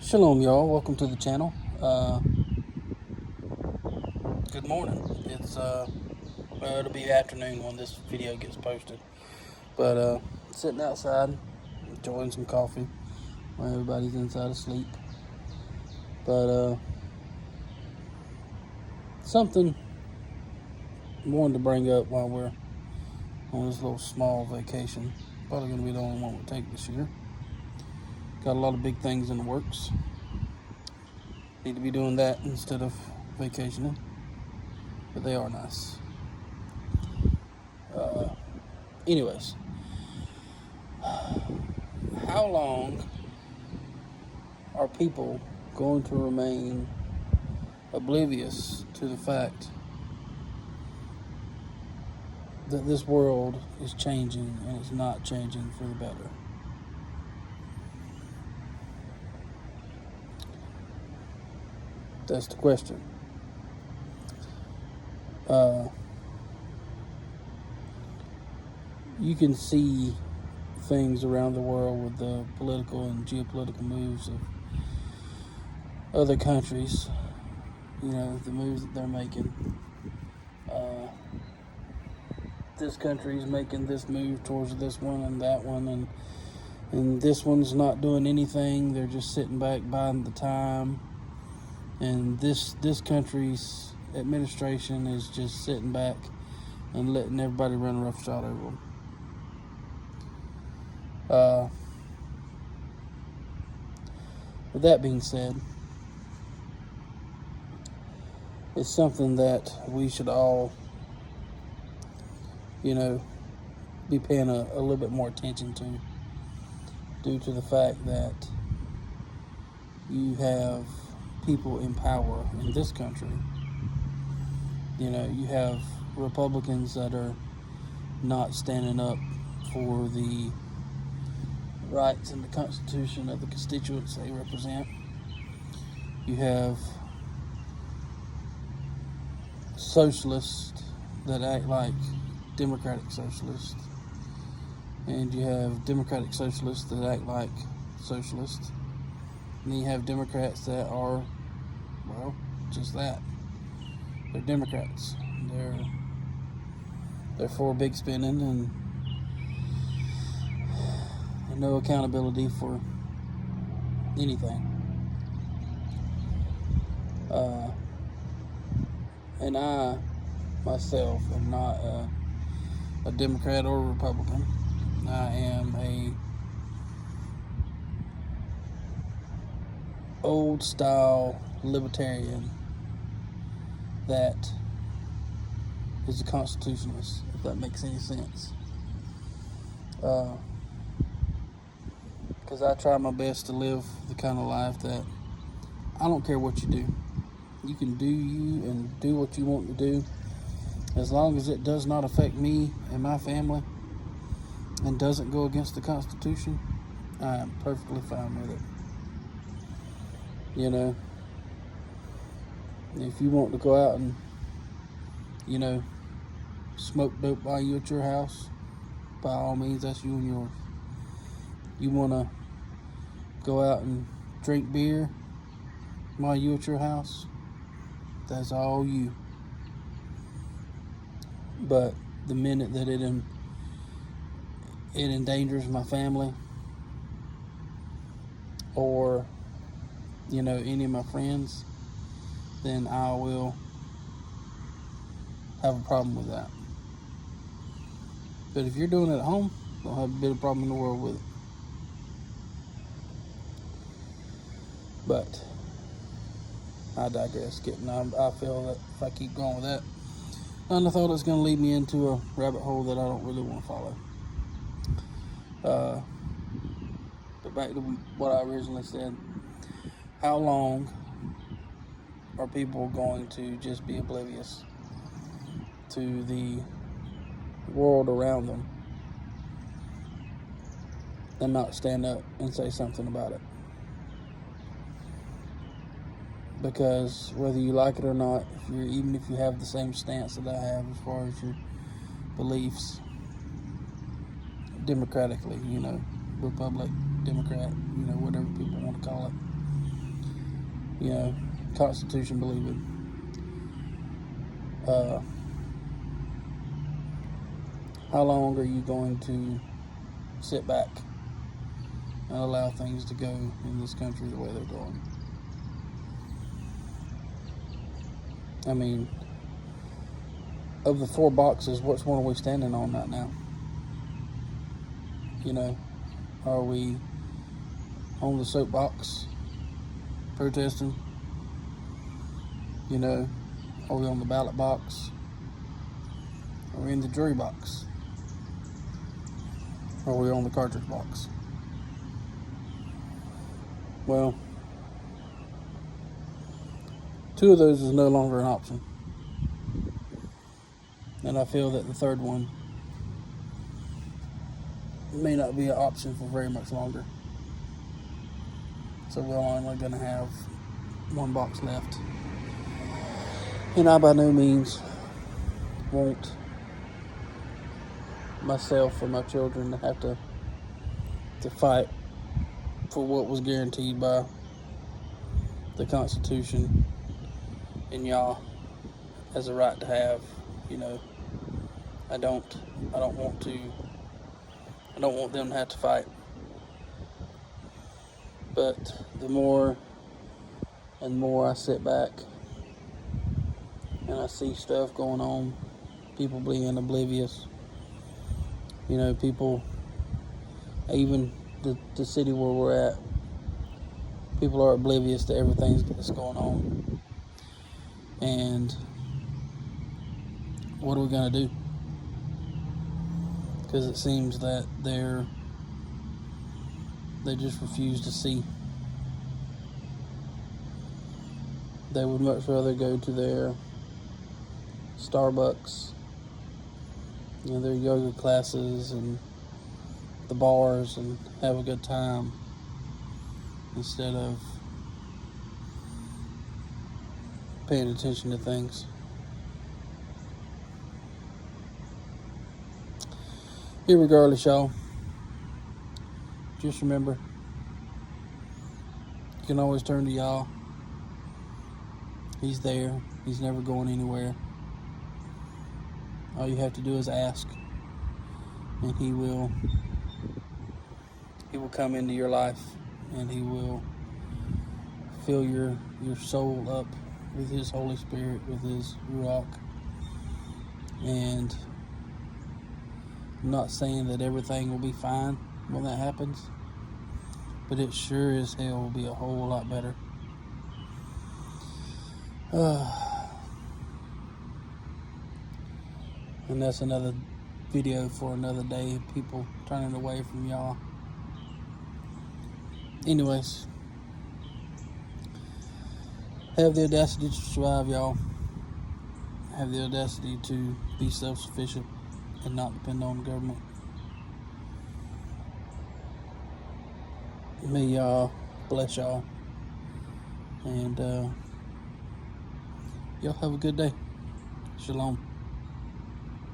Shalom, y'all. Welcome to the channel. Good morning. It'll be afternoon when this video gets posted. But sitting outside, enjoying some coffee while everybody's inside asleep. But something I wanted to bring up while we're on this little small vacation. Probably going to be the only one we take this year. Got a lot of big things in the works. Need to be doing that instead of vacationing. But they are nice. Anyways, how long are people going to remain oblivious to the fact that this world is changing and it's not changing for the better? That's the question. You can see things around the world with the political and geopolitical moves of other countries, the moves that they're making. This country is making this move towards this one and that one, and this one's not doing anything. They're just sitting back biding the time. And this country's administration is just sitting back and letting everybody run roughshod over them. With that being said, it's something that we should all, be paying a little bit more attention to, due to the fact that you have people in power in this country. You have Republicans that are not standing up for the rights and the Constitution of the constituents they represent. You have socialists that act like democratic socialists, and you have democratic socialists that act like socialists, and then you have Democrats that are, well, just that. They're Democrats. They're for big spending and no accountability for anything. And I, myself, am not a Democrat or a Republican. I am a old-style libertarian that is a constitutionalist, if that makes any sense. Because I try my best to live the kind of life that I don't care what you do. You can do you and do what you want to do, as long as it does not affect me and my family and doesn't go against the Constitution. I am perfectly fine with it. If you want to go out and, smoke dope while you at your house, by all means, that's you and yours. You want to go out and drink beer while you at your house, that's all you. But the minute that it endangers my family or, any of my friends, then I will have a problem with that. But if you're doing it at home, don't have a bit of problem in the world with it. But I digress. I feel that if I keep going with that, I thought it's going to lead me into a rabbit hole that I don't really want to follow. But back to what I originally said. How long are people going to just be oblivious to the world around them and not stand up and say something about it? Because whether you like it or not, even if you have the same stance that I have as far as your beliefs, democratically, Republic, Democrat, whatever people want to call it, Constitution believing. How long are you going to sit back and allow things to go in this country the way they're going? I mean, of the 4 boxes, which one are we standing on right now? Are we on the soapbox protesting? Are we on the ballot box? Are we in the jury box? Are we on the cartridge box? Well, 2 of those is no longer an option. And I feel that the third one may not be an option for very much longer. So we're only going to have 1 box left. And I by no means want myself or my children to have to fight for what was guaranteed by the Constitution and y'all as a right to have. I don't want them to have to fight. But the more and more I sit back and I see stuff going on, people being oblivious, people, even the city where we're at, people are oblivious to everything that's going on. And what are we going to do? Because it seems that they just refuse to see. They would much rather go to their Starbucks, their yoga classes and the bars and have a good time instead of paying attention to things. Irregardless, y'all, just remember, you can always turn to y'all. He's there. He's never going anywhere. All you have to do is ask, and he will come into your life, and he will fill your soul up with his Holy Spirit, with his Ruach. And I'm not saying that everything will be fine when that happens, but it sure as hell will be a whole lot better. And that's another video for another day, people turning away from y'all. Anyways, have the audacity to survive, y'all. Have the audacity to be self-sufficient and not depend on the government. May y'all bless y'all. And y'all have a good day. Shalom.